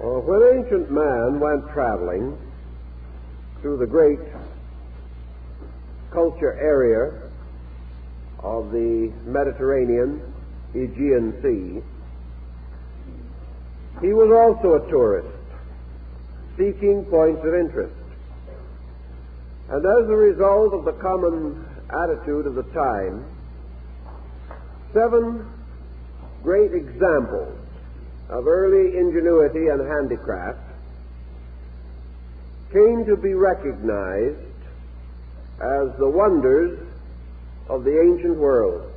Well, when ancient man went traveling through the great culture area of the Mediterranean, Aegean Sea, he was also a tourist, seeking points of interest. And as a result of the common attitude of the time, 7 great examples of early ingenuity and handicraft came to be recognized as the wonders of the ancient world.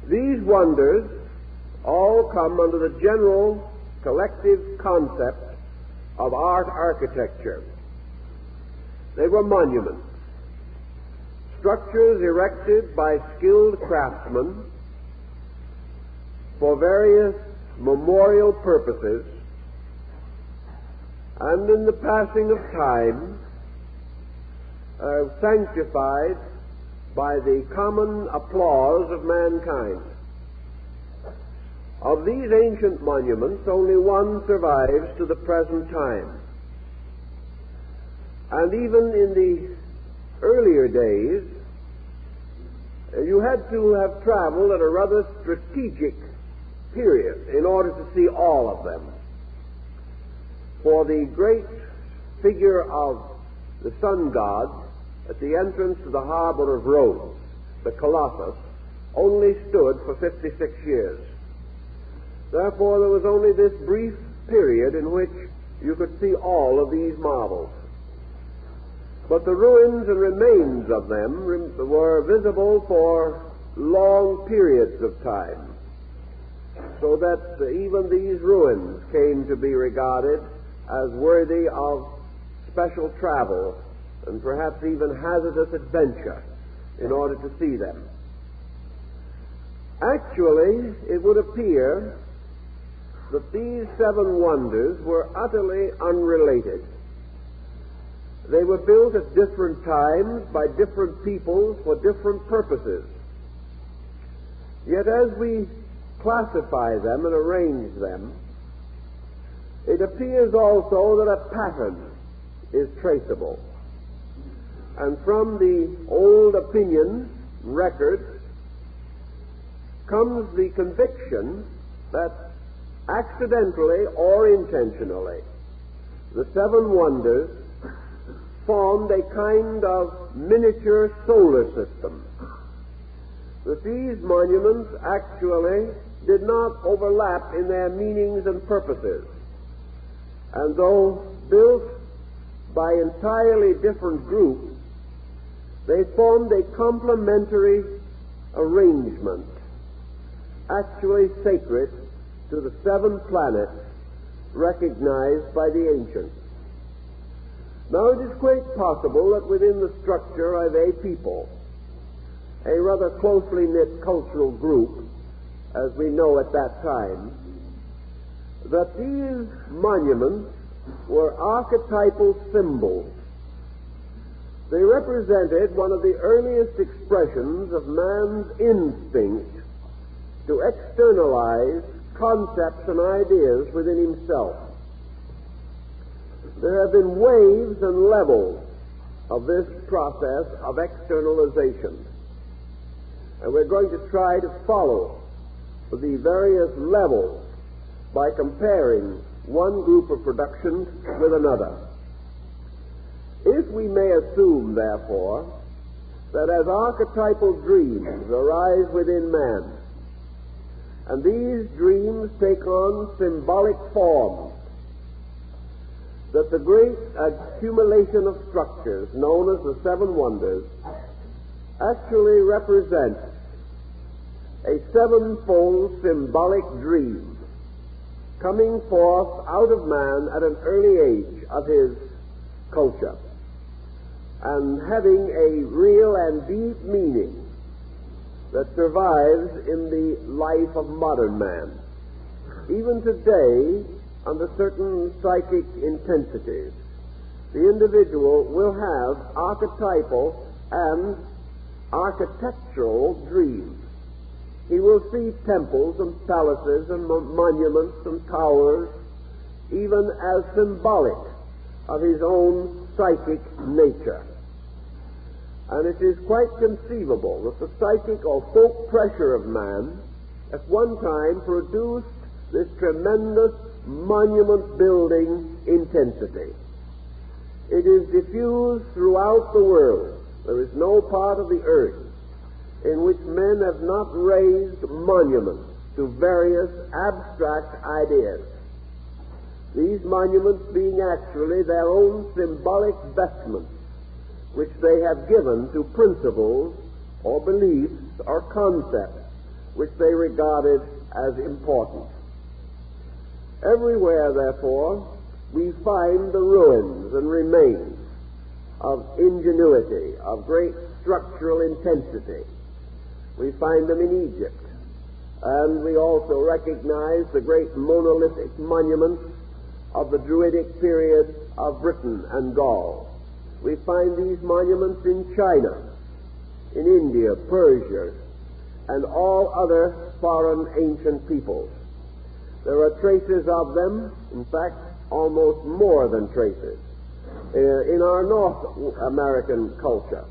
These wonders all come under the general collective concept of art architecture. They were monuments, structures erected by skilled craftsmen for various memorial purposes, and in the passing of time sanctified by the common applause of mankind. Of these ancient monuments, only one survives to the present time. And even in the earlier days, you had to have traveled at a rather strategic period in order to see all of them. For the great figure of the sun god at the entrance to the harbor of Rhodes, the Colossus, only stood for 56 years. Therefore, there was only this brief period in which you could see all of these marvels. But the ruins and remains of them were visible for long periods of time, so that even these ruins came to be regarded as worthy of special travel and perhaps even hazardous adventure in order to see them. Actually, it would appear that these 7 wonders were utterly unrelated. They were built at different times by different peoples for different purposes. Yet as we classify them and arrange them, it appears also that a pattern is traceable. And from the old opinion records comes the conviction that accidentally or intentionally the 7 wonders formed a kind of miniature solar system. That these monuments actually did not overlap in their meanings and purposes, and though built by entirely different groups, they formed a complementary arrangement, actually sacred to the 7 planets recognized by the ancients. Now, it is quite possible that within the structure of a people, a rather closely knit cultural group, as we know at that time, that these monuments were archetypal symbols. They represented one of the earliest expressions of man's instinct to externalize concepts and ideas within himself. There have been waves and levels of this process of externalization, and we're going to try to follow the various levels by comparing one group of productions with another. If we may assume, therefore, that as archetypal dreams arise within man, and these dreams take on symbolic forms, that the great accumulation of structures known as the 7 wonders actually represents a 7-fold symbolic dream coming forth out of man at an early age of his culture and having a real and deep meaning that survives in the life of modern man. Even today, under certain psychic intensities, the individual will have archetypal and architectural dreams. He will see temples and palaces and monuments and towers even as symbolic of his own psychic nature. And it is quite conceivable that the psychic or folk pressure of man at one time produced this tremendous monument-building intensity. It is diffused throughout the world. There is no part of the earth in which men have not raised monuments to various abstract ideas. These monuments being actually their own symbolic vestments, which they have given to principles or beliefs or concepts which they regarded as important. Everywhere, therefore, we find the ruins and remains of ingenuity, of great structural intensity. We find them in Egypt, and we also recognize the great monolithic monuments of the Druidic period of Britain and Gaul. We find these monuments in China, in India, Persia, and all other foreign ancient peoples. There are traces of them, in fact, almost more than traces, in our North American culture.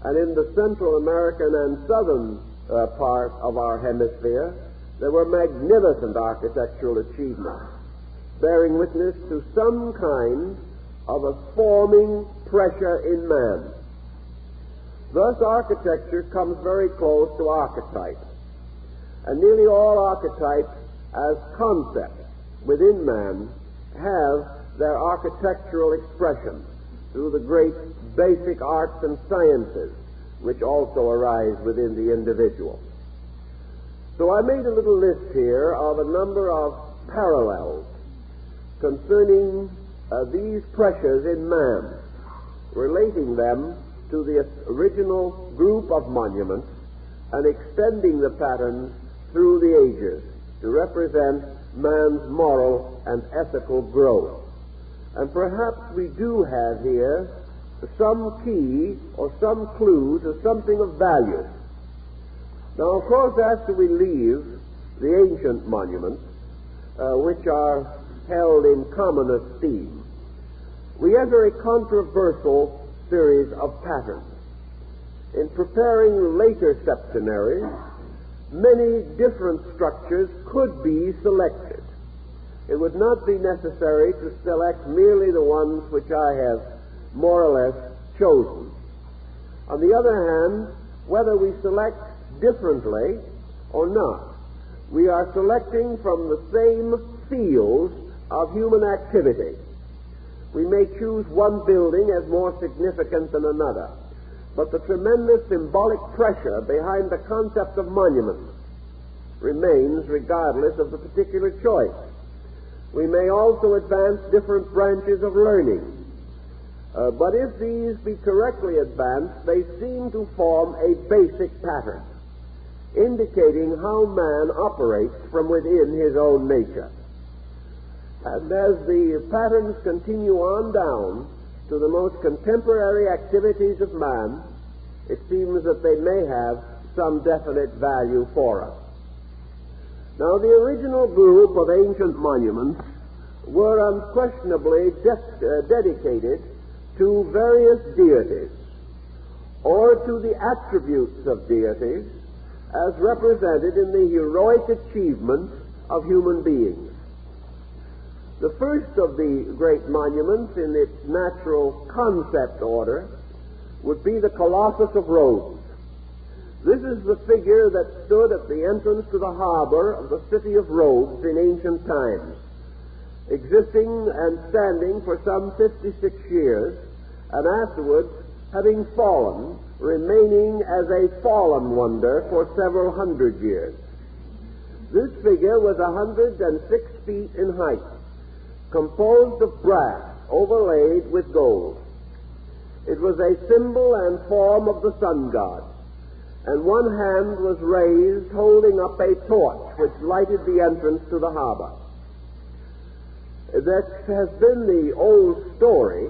And in the Central American and Southern part of our hemisphere, there were magnificent architectural achievements, bearing witness to some kind of a forming pressure in man. Thus, architecture comes very close to archetypes, and nearly all archetypes as concepts within man have their architectural expression through the great basic arts and sciences which also arise within the individual. So I made a little list here of a number of parallels concerning these pressures in man, relating them to the original group of monuments and extending the patterns through the ages to represent man's moral and ethical growth. And perhaps we do have here some key or some clue to something of value. Now, of course, after we leave the ancient monuments, which are held in common esteem, we enter a controversial series of patterns. In preparing later septenaries, many different structures could be selected. It would not be necessary to select merely the ones which I have more or less chosen. On the other hand, whether we select differently or not, we are selecting from the same fields of human activity. We may choose one building as more significant than another, but the tremendous symbolic pressure behind the concept of monuments remains regardless of the particular choice. We may also advance different branches of learning, but if these be correctly advanced, they seem to form a basic pattern, indicating how man operates from within his own nature. And as the patterns continue on down to the most contemporary activities of man, it seems that they may have some definite value for us. Now, the original group of ancient monuments were unquestionably dedicated to various deities, or to the attributes of deities as represented in the heroic achievements of human beings. The first of the great monuments in its natural concept order would be the Colossus of Rhodes. This is the figure that stood at the entrance to the harbor of the city of Rhodes in ancient times, existing and standing for some 56 years, and afterwards, having fallen, remaining as a fallen wonder for several hundred years. This figure was 106 feet in height, composed of brass overlaid with gold. It was a symbol and form of the sun god, and one hand was raised holding up a torch which lighted the entrance to the harbor. That has been the old story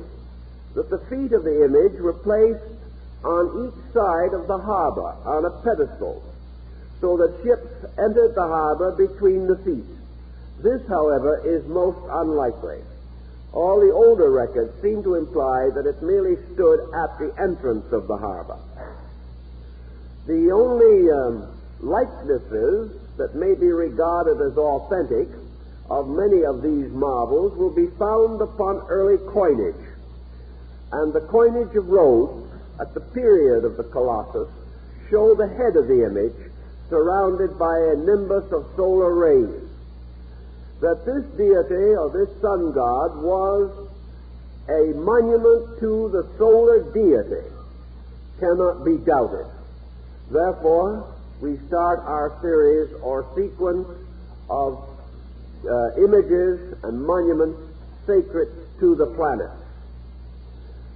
that the feet of the image were placed on each side of the harbor on a pedestal, so that ships entered the harbor between the feet, This, however, is most unlikely. All the older records seem to imply that it merely stood at the entrance of the harbor. The only likenesses that may be regarded as authentic of many of these marvels will be found upon early coinage. And the coinage of Rhodes at the period of the Colossus show the head of the image surrounded by a nimbus of solar rays. That this deity or this sun god was a monument to the solar deity cannot be doubted. Therefore, we start our series or sequence of images and monuments sacred to the planet.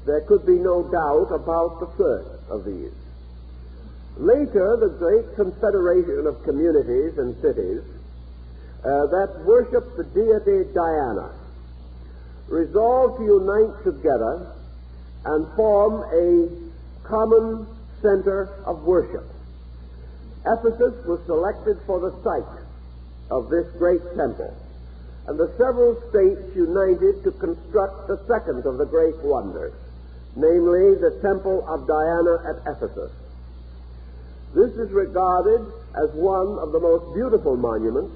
There could be no doubt about the first of these. Later, the great confederation of communities and cities that worship the deity Diana resolved to unite together and form a common center of worship. Ephesus was selected for the site of this great temple, and the several states united to construct the second of the great wonders, namely the temple of Diana at Ephesus. This is regarded as one of the most beautiful monuments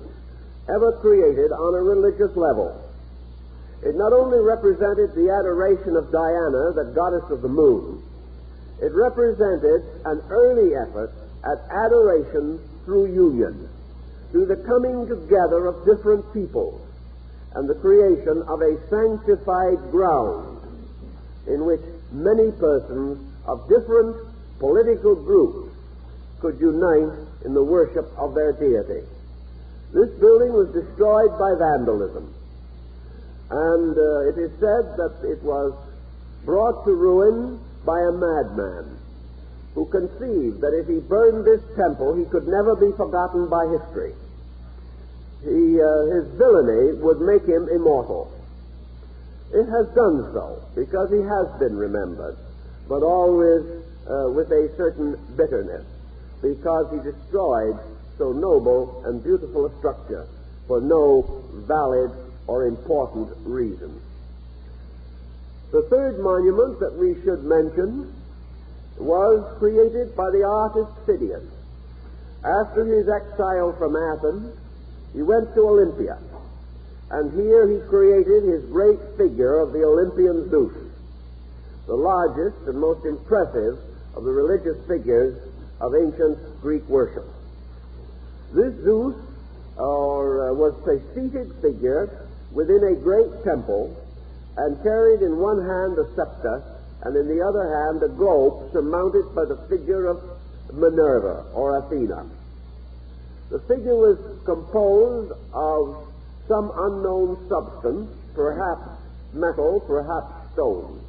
ever created on a religious level. It not only represented the adoration of Diana, the goddess of the moon, it represented an early effort at adoration through union, through the coming together of different peoples and the creation of a sanctified ground in which many persons of different political groups could unite in the worship of their deity. This building was destroyed by vandalism, and it is said that it was brought to ruin by a madman who conceived that if he burned this temple, he could never be forgotten by history. His villainy would make him immortal. It has done so, because he has been remembered, but always with a certain bitterness, because he destroyed so noble and beautiful a structure for no valid or important reason. The third monument that we should mention was created by the artist Phidias. After his exile from Athens, he went to Olympia, and here he created his great figure of the Olympian Zeus, the largest and most impressive of the religious figures of ancient Greek worship. This Zeus was a seated figure within a great temple and carried in one hand a scepter and in the other hand a globe surmounted by the figure of Minerva or Athena. The figure was composed of some unknown substance, perhaps metal, perhaps stone,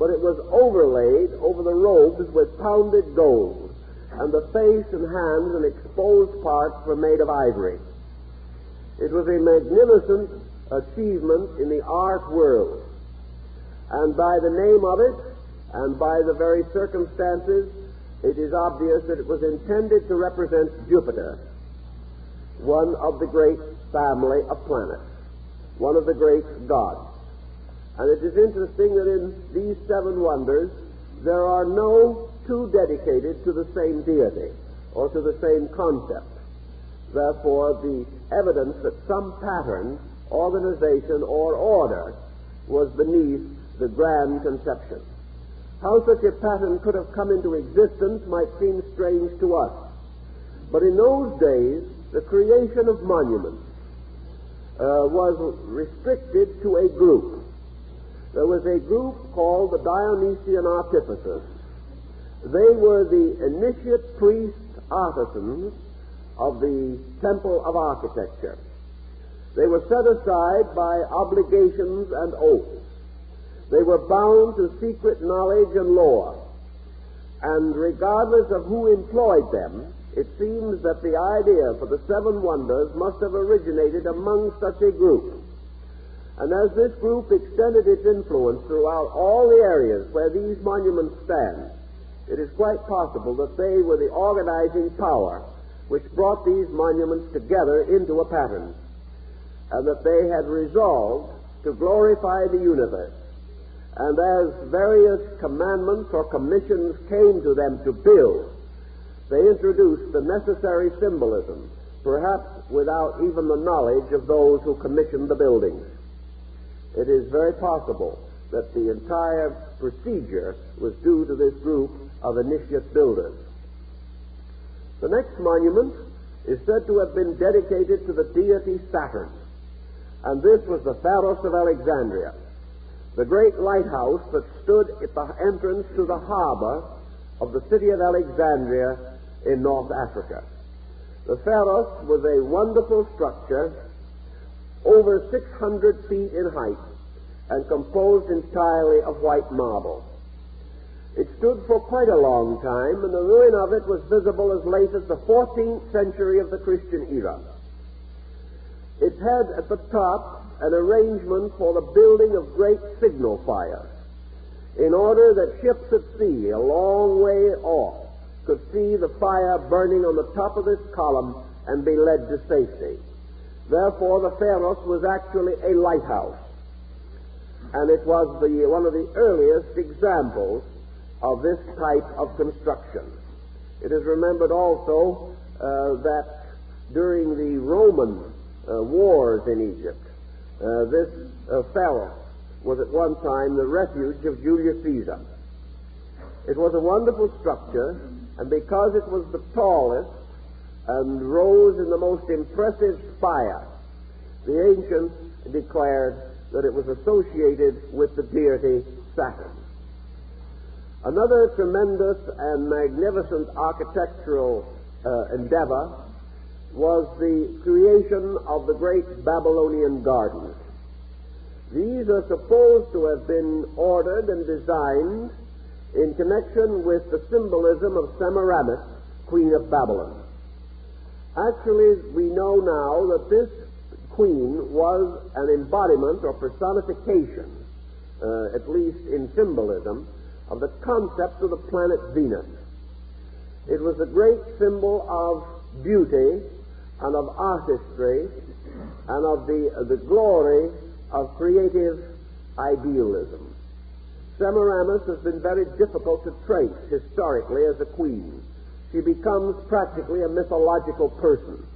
but it was overlaid over the robes with pounded gold, and the face and hands and exposed parts were made of ivory. It was a magnificent achievement in the art world, and by the name of it and by the very circumstances, it is obvious that it was intended to represent Jupiter, one of the great family of planets, one of the great gods. And it is interesting that in these seven wonders, there are no two dedicated to the same deity or to the same concept. Therefore, the evidence that some pattern, organization, or order was beneath the grand conception. How such a pattern could have come into existence might seem strange to us. But in those days, the creation of monuments was restricted to a group. There was a group called the Dionysian Artificers. They were the initiate priest artisans of the temple of architecture. They were set aside by obligations and oaths. They were bound to secret knowledge and lore. And regardless of who employed them, it seems that the idea for the seven wonders must have originated among such a group. And as this group extended its influence throughout all the areas where these monuments stand, it is quite possible that they were the organizing power which brought these monuments together into a pattern. and that they had resolved to glorify the universe. And as various commandments or commissions came to them to build, they introduced the necessary symbolism, perhaps without even the knowledge of those who commissioned the buildings. It is very possible that the entire procedure was due to this group of initiate builders. The next monument is said to have been dedicated to the deity Saturn, and this was the Pharos of Alexandria, the great lighthouse that stood at the entrance to the harbor of the city of Alexandria in North Africa. The Pharos was a wonderful structure over 600 feet in height and composed entirely of white marble. It stood for quite a long time, and the ruin of it was visible as late as the 14th century of the Christian era. It had at the top an arrangement for the building of great signal fires, in order that ships at sea a long way off could see the fire burning on the top of this column and be led to safety. Therefore, the Pharos was actually a lighthouse, and it was one of the earliest examples of this type of construction. It is remembered also that during the Roman wars in Egypt, this Pharos was at one time the refuge of Julius Caesar. It was a wonderful structure, and because it was the tallest and rose in the most impressive spire, the ancients declared that it was associated with the deity Saturn. Another tremendous and magnificent architectural endeavor was the creation of the great Babylonian gardens. These are supposed to have been ordered and designed in connection with the symbolism of Semiramis, Queen of Babylon. Actually, we know now that this queen was an embodiment or personification, at least in symbolism, of the concept of the planet Venus. It was a great symbol of beauty and of artistry and of the glory of creative idealism. Semiramis has been very difficult to trace historically as a queen. She becomes practically a mythological person,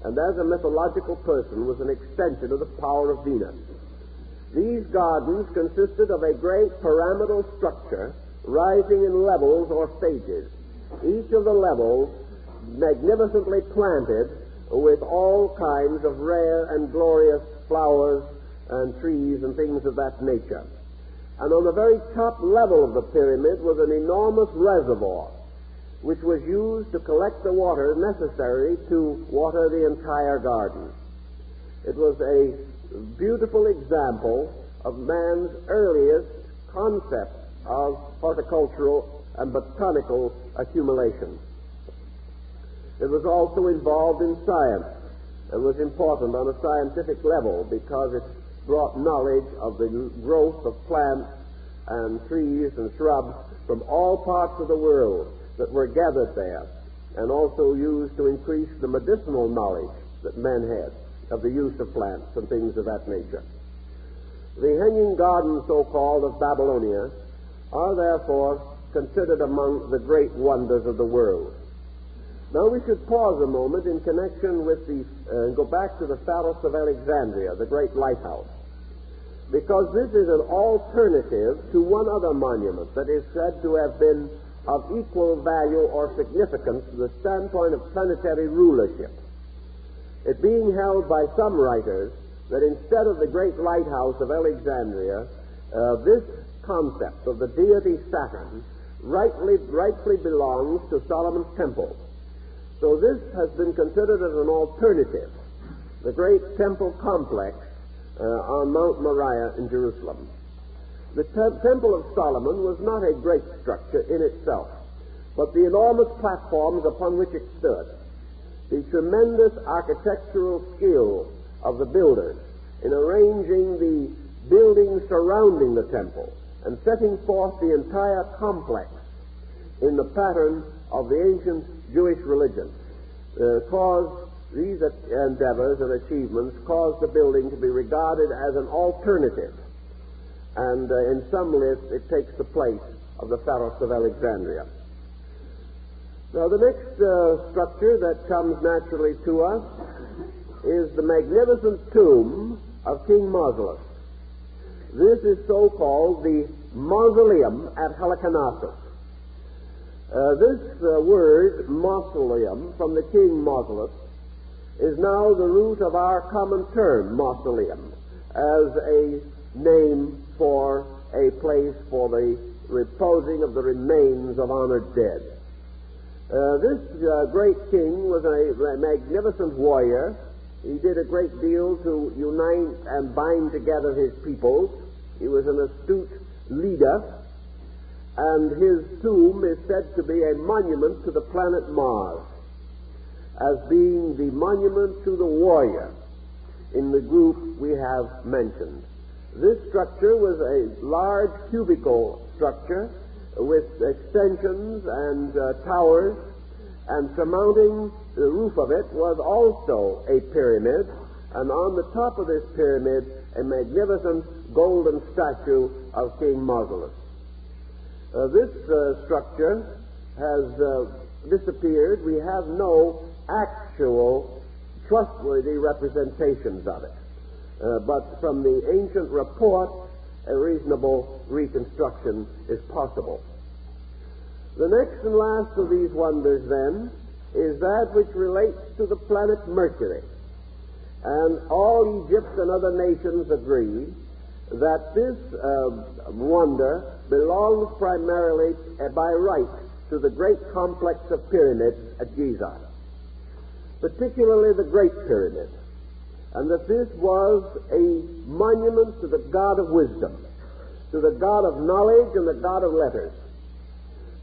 and as a mythological person was an extension of the power of Venus. These gardens consisted of a great pyramidal structure rising in levels or stages, each of the levels magnificently planted with all kinds of rare and glorious flowers and trees and things of that nature. And on the very top level of the pyramid was an enormous reservoir, which was used to collect the water necessary to water the entire garden. It was a beautiful example of man's earliest concept of horticultural and botanical accumulation. It was also involved in science and was important on a scientific level because it brought knowledge of the growth of plants and trees and shrubs from all parts of the world that were gathered there, and also used to increase the medicinal knowledge that men had of the use of plants and things of that nature. The hanging gardens, so-called, of Babylonia are therefore considered among the great wonders of the world. Now we should pause a moment in connection with go back to the Pharos of Alexandria, the great lighthouse, because this is an alternative to one other monument that is said to have been of equal value or significance to the standpoint of planetary rulership. It being held by some writers that instead of the great lighthouse of Alexandria, this concept of the deity Saturn rightfully belongs to Solomon's temple. So this has been considered as an alternative, the great temple complex on Mount Moriah in Jerusalem. The Temple of Solomon was not a great structure in itself, but the enormous platforms upon which it stood, the tremendous architectural skill of the builders in arranging the buildings surrounding the temple and setting forth the entire complex in the pattern of the ancient Jewish religion, caused These endeavors and achievements caused the building to be regarded as an alternative, and in some lists it takes the place of the Pharos of Alexandria. Now, the next structure that comes naturally to us is the magnificent tomb of King Mausolus. This is so-called the mausoleum at Halicarnassus. This word, mausoleum, from the king Mausolus, is now the root of our common term, mausoleum, as a name for a place for the reposing of the remains of honored dead. This great king was a magnificent warrior. He did a great deal to unite and bind together his peoples. He was an astute leader, and his tomb is said to be a monument to the planet Mars, as being the monument to the warrior in the group we have mentioned. This structure was a large cubical structure with extensions and towers, and surmounting the roof of it was also a pyramid, and on the top of this pyramid a magnificent golden statue of King Mausolus. This structure has disappeared. We have no actual trustworthy representations of it. But from the ancient report, a reasonable reconstruction is possible. The next and last of these wonders, then, is that which relates to the planet Mercury. And all Egypt and other nations agree that this wonder belongs primarily by right to the great complex of pyramids at Giza, particularly the Great Pyramid, and that this was a monument to the God of wisdom, to the God of knowledge and the God of letters,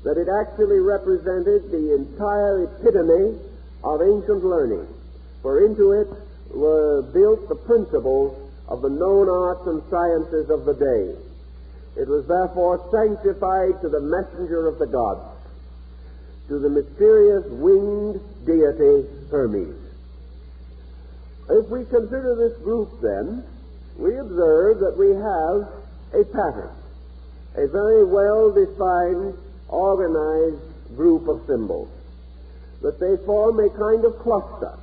that it actually represented the entire epitome of ancient learning, for into it were built the principles of the known arts and sciences of the day. It was therefore sanctified to the messenger of the gods, to the mysterious winged deity Hermes. If we consider this group, then, we observe that we have a pattern, a very well-defined, organized group of symbols, that they form a kind of cluster.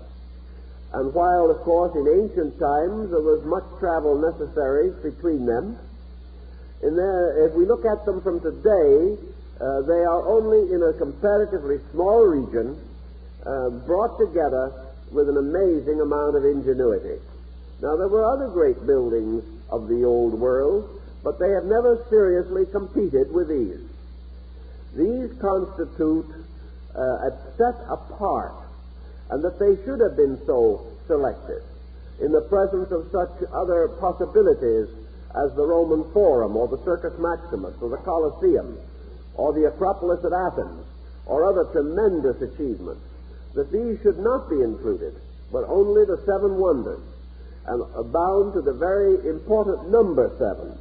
And while, of course, in ancient times there was much travel necessary between them, if we look at them from today, they are only in a comparatively small region, brought together with an amazing amount of ingenuity. Now, there were other great buildings of the old world, but they have never seriously competed with these. These constitute a set apart, and that they should have been so selected in the presence of such other possibilities as the Roman Forum, or the Circus Maximus, or the Colosseum, or the Acropolis at Athens, or other tremendous achievements, that these should not be included, but only the seven wonders, and bound to the very important number 7,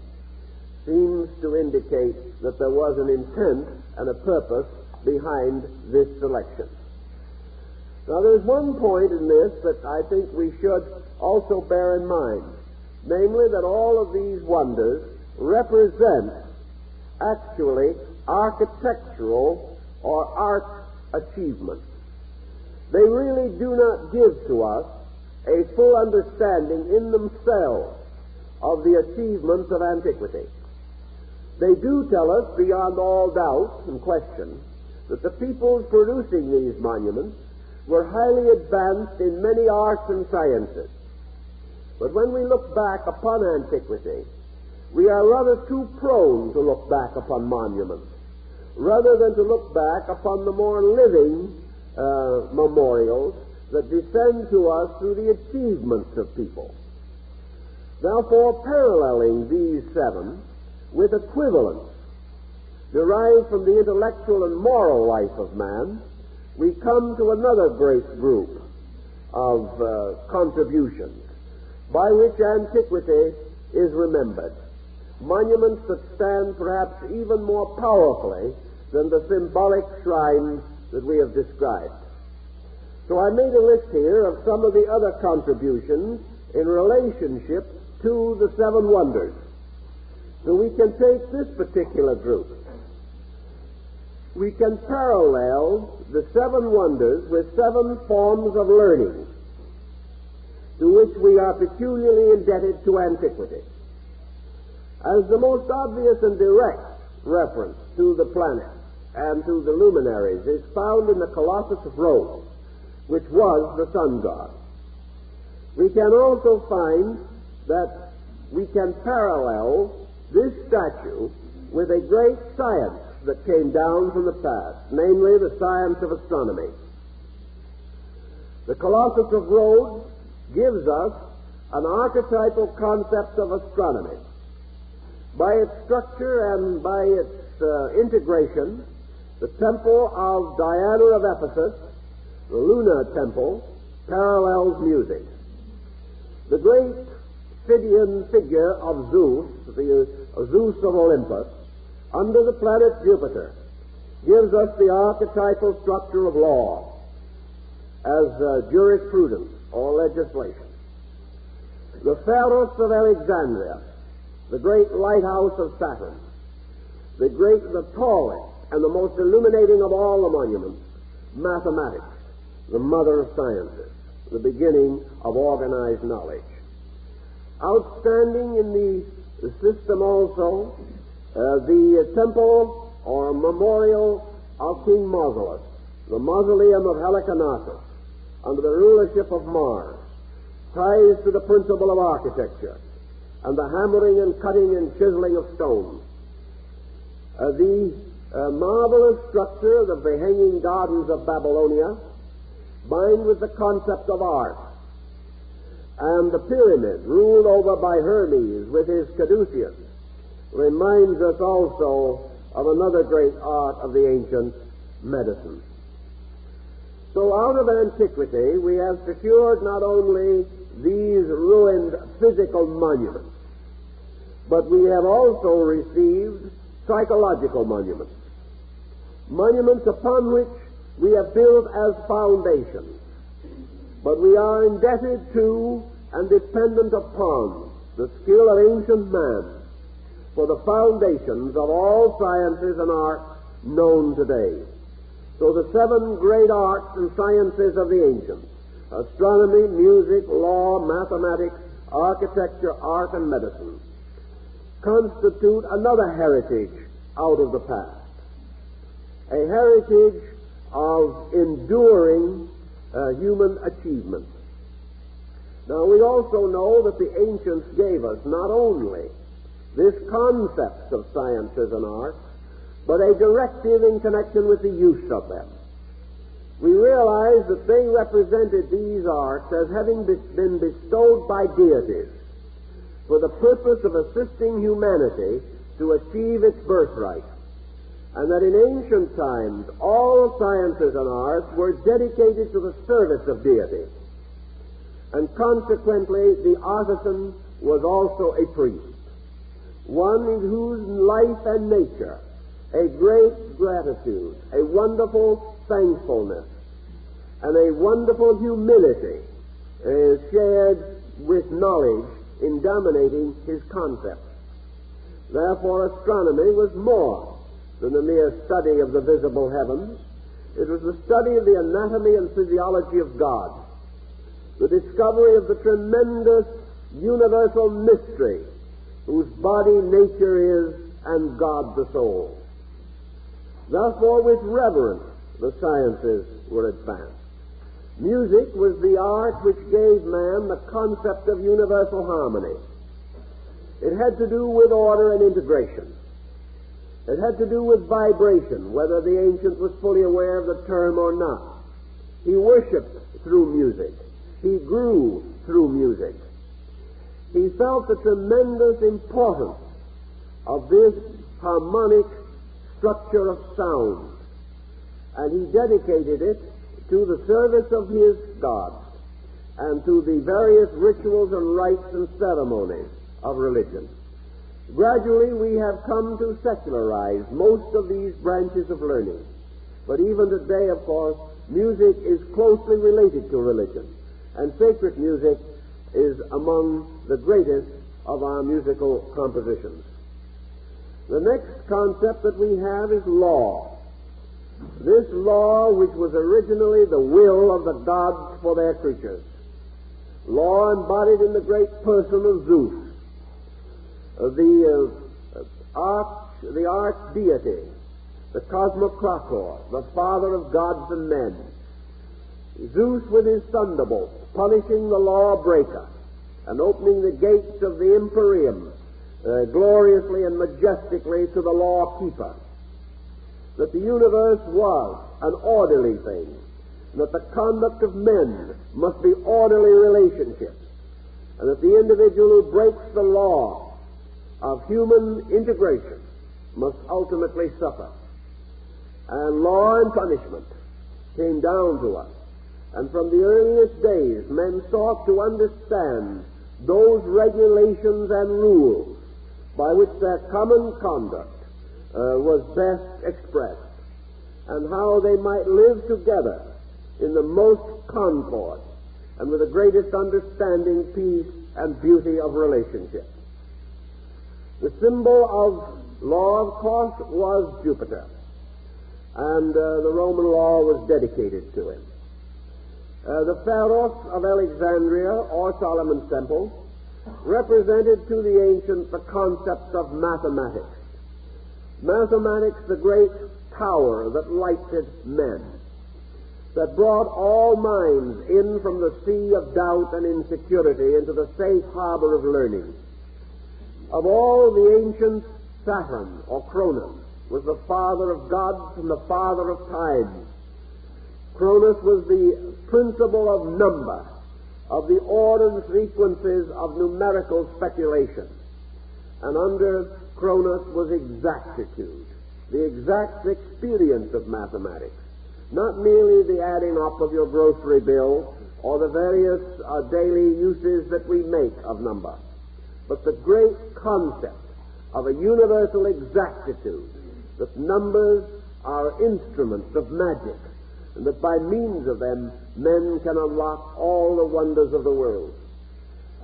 seems to indicate that there was an intent and a purpose behind this selection. Now, there's one point in this that I think we should also bear in mind, namely that all of these wonders represent actually architectural or art achievements. They really do not give to us a full understanding in themselves of the achievements of antiquity. They do tell us beyond all doubt and question that the peoples producing these monuments were highly advanced in many arts and sciences. But when we look back upon antiquity, we are rather too prone to look back upon monuments, rather than to look back upon the more living memorials that descend to us through the achievements of people. Therefore, paralleling these 7 with equivalence derived from the intellectual and moral life of man, we come to another great group of contributions by which antiquity is remembered, monuments that stand perhaps even more powerfully than the symbolic shrines that we have described. So I made a list here of some of the other contributions in relationship to the seven wonders. So we can take this particular group. We can parallel the seven wonders with seven forms of learning to which we are peculiarly indebted to antiquity. As the most obvious and direct reference to the planets and to the luminaries is found in the Colossus of Rhodes, which was the sun god. We can also find that we can parallel this statue with a great science that came down from the past, namely the science of astronomy. The Colossus of Rhodes gives us an archetypal concept of astronomy. By its structure and by its integration, the temple of Diana of Ephesus, the lunar temple, parallels music. The great Phidian figure of Zeus, the Zeus of Olympus, under the planet Jupiter, gives us the archetypal structure of law as jurisprudence or legislation. The Pharos of Alexandria, the great lighthouse of Saturn, the tallest and the most illuminating of all the monuments, mathematics, the mother of sciences, the beginning of organized knowledge. Outstanding in the system also, the temple or memorial of King Mausolus, the mausoleum of Halicarnassus, under the rulership of Mars, ties to the principle of architecture and the hammering and cutting and chiseling of stone. The marvelous structure of the Hanging Gardens of Babylonia bind with the concept of art, and the pyramid ruled over by Hermes with his caduceus reminds us also of another great art of the ancient medicine. So out of antiquity we have secured not only these ruined physical monuments, but we have also received psychological monuments, monuments upon which we have built as foundations, but we are indebted to and dependent upon the skill of ancient man for the foundations of all sciences and arts known today. So the seven great arts and sciences of the ancients, astronomy, music, law, mathematics, architecture, art, and medicine, constitute another heritage out of the past, a heritage of enduring human achievement. Now, we also know that the ancients gave us not only this concept of sciences and arts, but a directive in connection with the use of them. We realize that they represented these arts as having been bestowed by deities for the purpose of assisting humanity to achieve its birthright, and that in ancient times all sciences and arts were dedicated to the service of deity, and consequently the artisan was also a priest, one in whose life and nature a great gratitude, a wonderful thankfulness, and a wonderful humility is shared with knowledge in dominating his concepts. Therefore, astronomy was more than a mere study of the visible heavens. It was the study of the anatomy and physiology of God, the discovery of the tremendous universal mystery whose body nature is and God the soul. Therefore, with reverence, the sciences were advanced. Music was the art which gave man the concept of universal harmony. It had to do with order and integration. It had to do with vibration, whether the ancient was fully aware of the term or not. He worshipped through music. He grew through music. He felt the tremendous importance of this harmonic structure of sound, and he dedicated it to the service of his gods and to the various rituals and rites and ceremonies of religion. Gradually we have come to secularize most of these branches of learning, but even today, of course, music is closely related to religion, and sacred music is among the greatest of our musical compositions. The next concept that we have is law. This law, which was originally the will of the gods for their creatures. Law embodied in the great person of Zeus, the arch-deity, the cosmocrator, the father of gods and men. Zeus with his thunderbolts, punishing the lawbreaker and opening the gates of the empyrean gloriously and majestically to the lawkeeper. That the universe was an orderly thing, and that the conduct of men must be orderly relationships, and that the individual who breaks the law of human integration must ultimately suffer. And law and punishment came down to us. And from the earliest days, men sought to understand those regulations and rules by which their common conduct was best expressed, and how they might live together in the most concord and with the greatest understanding, peace, and beauty of relationship. The symbol of law, of course, was Jupiter, and the Roman law was dedicated to him. The Pharos of Alexandria, or Solomon's Temple, represented to the ancients the concept of mathematics. Mathematics, the great tower that lighted men, that brought all minds in from the sea of doubt and insecurity into the safe harbor of learning. Of all the ancients, Saturn, or Cronus, was the father of gods and the father of times. Cronus was the principle of number, of the ordered sequences of numerical speculation. And under Cronus was exactitude, the exact experience of mathematics, not merely the adding up of your grocery bill or the various daily uses that we make of number, but the great concept of a universal exactitude, that numbers are instruments of magic, and that by means of them men can unlock all the wonders of the world.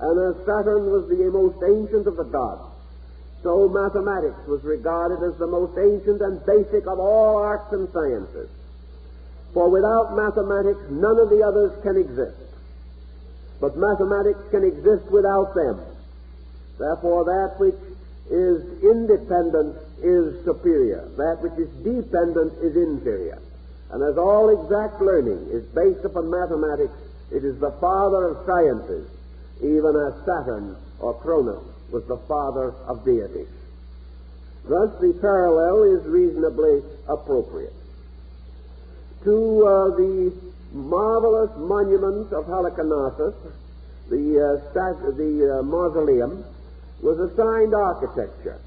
And as Saturn was the most ancient of the gods, so mathematics was regarded as the most ancient and basic of all arts and sciences. For without mathematics, none of the others can exist. But mathematics can exist without them. Therefore, that which is independent is superior. That which is dependent is inferior. And as all exact learning is based upon mathematics, it is the father of sciences, even as Saturn or Cronus was the father of deities. Thus, the parallel is reasonably appropriate. To the marvelous monument of Halicarnassus, the mausoleum, was assigned architecture,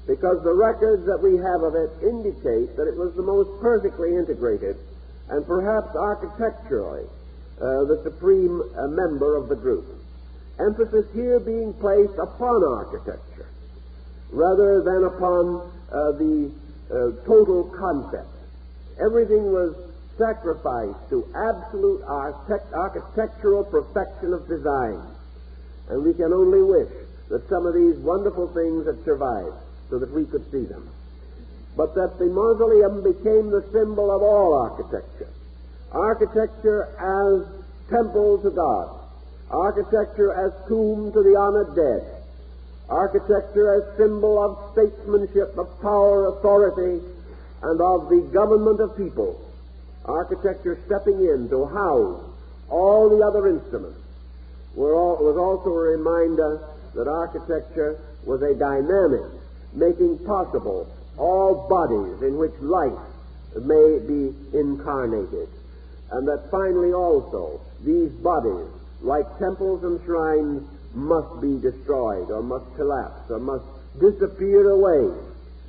because the records that we have of it indicate that it was the most perfectly integrated and perhaps architecturally the supreme member of the group. Emphasis here being placed upon architecture rather than upon the total concept. Everything was sacrificed to absolute architectural perfection of design, and we can only wish that some of these wonderful things had survived so that we could see them. But that the mausoleum became the symbol of all architecture. Architecture as temple to God. Architecture as tomb to the honored dead. Architecture as symbol of statesmanship, of power, authority, and of the government of people. Architecture stepping in to house all the other instruments. Was also a reminder that architecture was a dynamic, making possible all bodies in which life may be incarnated, and that finally also these bodies, like temples and shrines, must be destroyed or must collapse or must disappear away,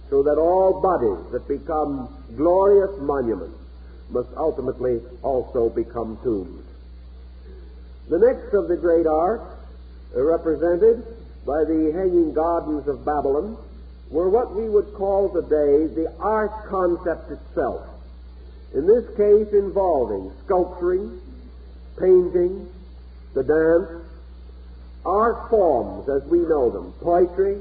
so that all bodies that become glorious monuments must ultimately also become tombs. The next of the great arts, represented by the Hanging Gardens of Babylon, were what we would call today the art concept itself. in this case involving sculpturing, painting, the dance, art forms as we know them, poetry,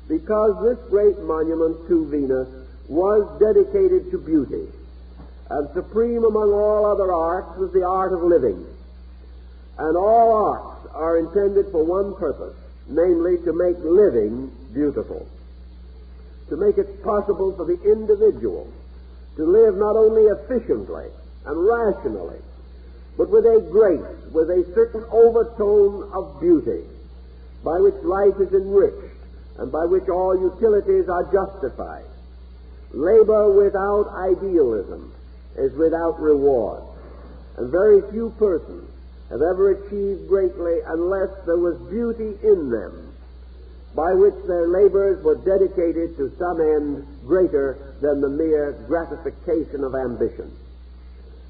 because this great monument to Venus was dedicated to beauty, and supreme among all other arts was the art of living. And all arts are intended for one purpose, namely to make living beautiful, to make it possible for the individual to live not only efficiently and rationally, but with a grace, with a certain overtone of beauty, by which life is enriched and by which all utilities are justified. Labor without idealism is without reward, and very few persons have ever achieved greatly unless there was beauty in them, by which their labors were dedicated to some end greater than the mere gratification of ambition.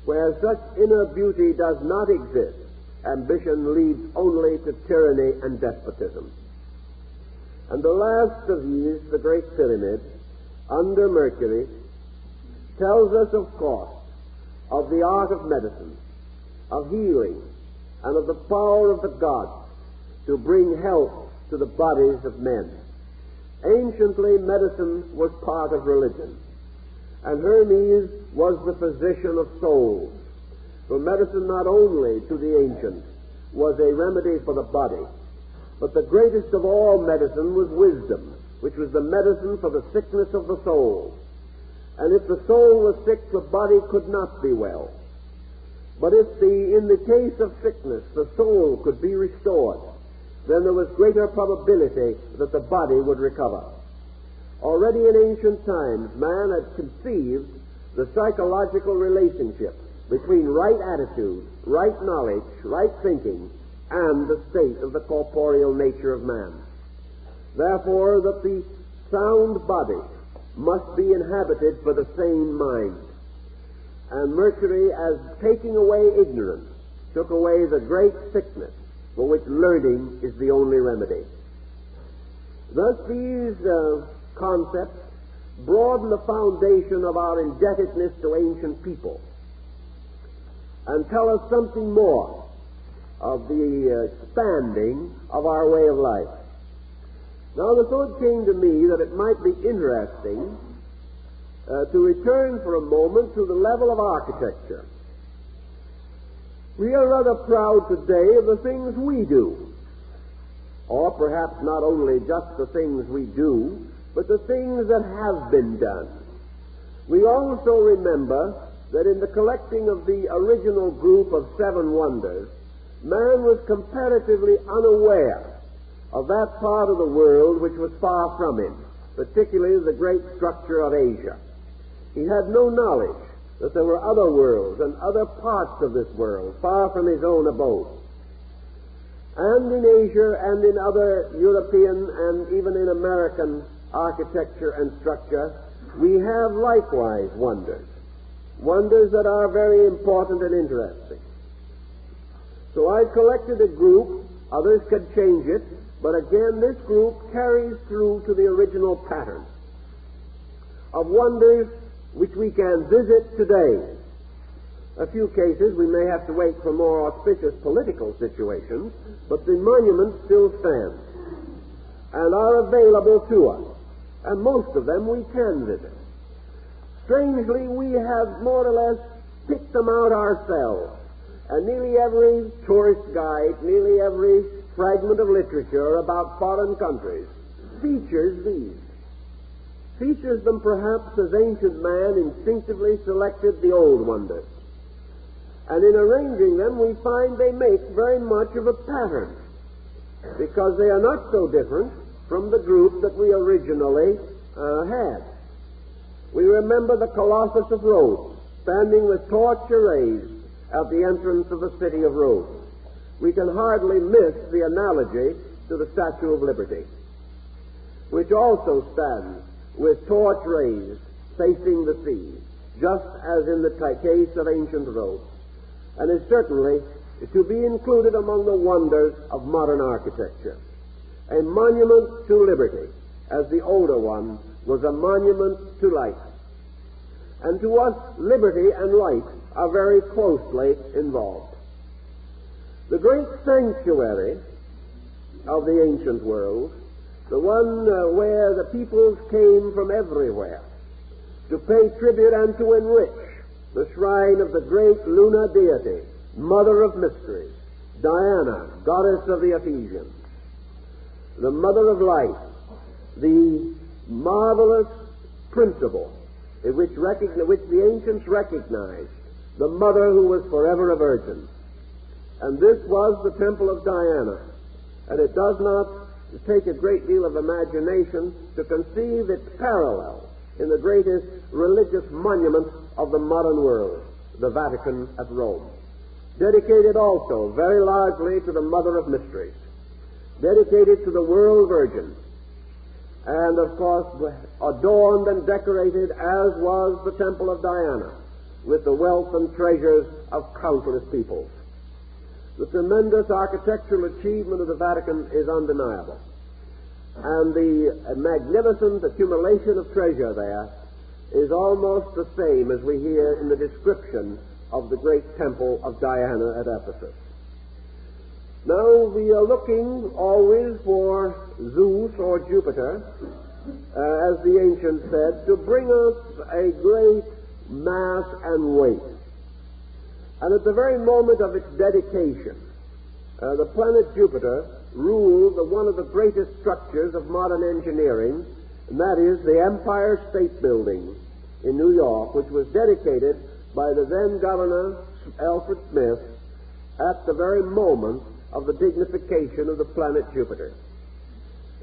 Where such inner beauty does not exist, ambition leads only to tyranny and despotism. And the last of these, the Great Pyramid, under Mercury, tells us, of course, of the art of medicine, of healing, and of the power of the gods to bring health to the bodies of men. Anciently, medicine was part of religion, and Hermes was the physician of souls. For medicine, not only to the ancients, was a remedy for the body, but the greatest of all medicine was wisdom, which was the medicine for the sickness of the soul. And if the soul was sick, the body could not be well. But if in the case of sickness, the soul could be restored, then there was greater probability that the body would recover. Already in ancient times, man had conceived the psychological relationship between right attitude, right knowledge, right thinking, and the state of the corporeal nature of man. Therefore, that the sound body must be inhabited for the sane mind. And Mercury, as taking away ignorance, took away the great sickness for which learning is the only remedy. Thus, these concepts broaden the foundation of our indebtedness to ancient people and tell us something more of the expanding of our way of life. Now, the thought came to me that it might be interesting to return for a moment to the level of architecture. We are rather proud today of the things we do, or perhaps not only just the things we do, but the things that have been done. We also remember that in the collecting of the original group of 7 wonders, man was comparatively unaware of that part of the world which was far from him, particularly the great structure of Asia. He had no knowledge that there were other worlds and other parts of this world far from his own abode. And in Asia and in other European and even in American architecture and structure, we have likewise wonders that are very important and interesting. So I collected a group, others could change it, but again this group carries through to the original pattern of wonders which we can visit today. A few cases we may have to wait for more auspicious political situations, but the monuments still stand and are available to us, and most of them we can visit. Strangely, we have more or less picked them out ourselves, and nearly every tourist guide, nearly every fragment of literature about foreign countries features these. Features them perhaps as ancient man instinctively selected the old wonders. And in arranging them, we find they make very much of a pattern, because they are not so different from the group that we originally had. We remember the Colossus of Rhodes, standing with torch raised at the entrance of the city of Rhodes. We can hardly miss the analogy to the Statue of Liberty, which also stands with torch raised facing the sea, just as in the case of ancient Rhodes, and is certainly to be included among the wonders of modern architecture. A monument to liberty, as the older one was a monument to life. And to us, liberty and light are very closely involved. The great sanctuary of the ancient world, the one where the peoples came from everywhere to pay tribute and to enrich the shrine of the great lunar deity, mother of mysteries, Diana, goddess of the Ephesians, the mother of light, the marvelous principle in which the ancients recognized the mother who was forever a virgin. And this was the temple of Diana. And it does not take a great deal of imagination to conceive its parallel in the greatest religious monument of the modern world, the Vatican at Rome. Dedicated also very largely to the Mother of Mysteries, dedicated to the World Virgin, and of course adorned and decorated as was the Temple of Diana with the wealth and treasures of countless peoples. The tremendous architectural achievement of the Vatican is undeniable, and the magnificent accumulation of treasure there is almost the same as we hear in the description of the great temple of Diana at Ephesus. Now, we are looking always for Zeus or Jupiter, as the ancients said, to bring us a great mass and weight. And at the very moment of its dedication, the planet Jupiter ruled one of the greatest structures of modern engineering, and that is the Empire State Building in New York, which was dedicated by the then Governor Alfred Smith at the very moment of the dignification of the planet Jupiter.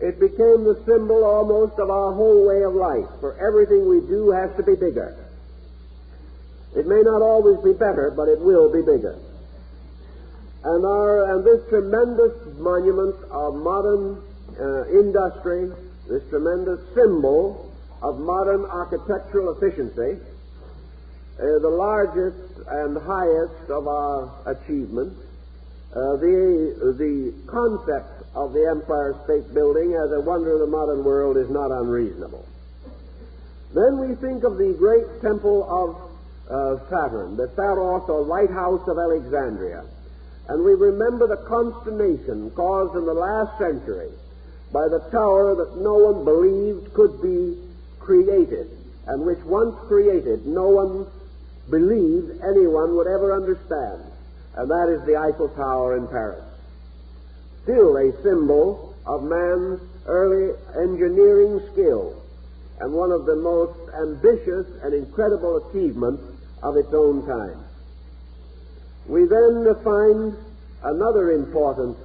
It became the symbol almost of our whole way of life, for everything we do has to be bigger. It may not always be better, but it will be bigger. And this tremendous monument of modern industry, this tremendous symbol of modern architectural efficiency, the largest and highest of our achievements, the concept of the Empire State Building as a wonder of the modern world is not unreasonable. Then we think of the great temple of Saturn, the Pharos or lighthouse of Alexandria, and we remember the consternation caused in the last century by the tower that no one believed could be created, and which once created no one believed anyone would ever understand, and that is the Eiffel Tower in Paris. Still a symbol of man's early engineering skill and one of the most ambitious and incredible achievements of its own time. We then find another important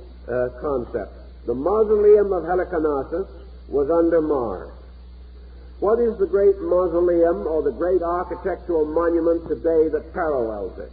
concept. The mausoleum of Halicarnassus was under Mars. What is the great mausoleum or the great architectural monument today that parallels it?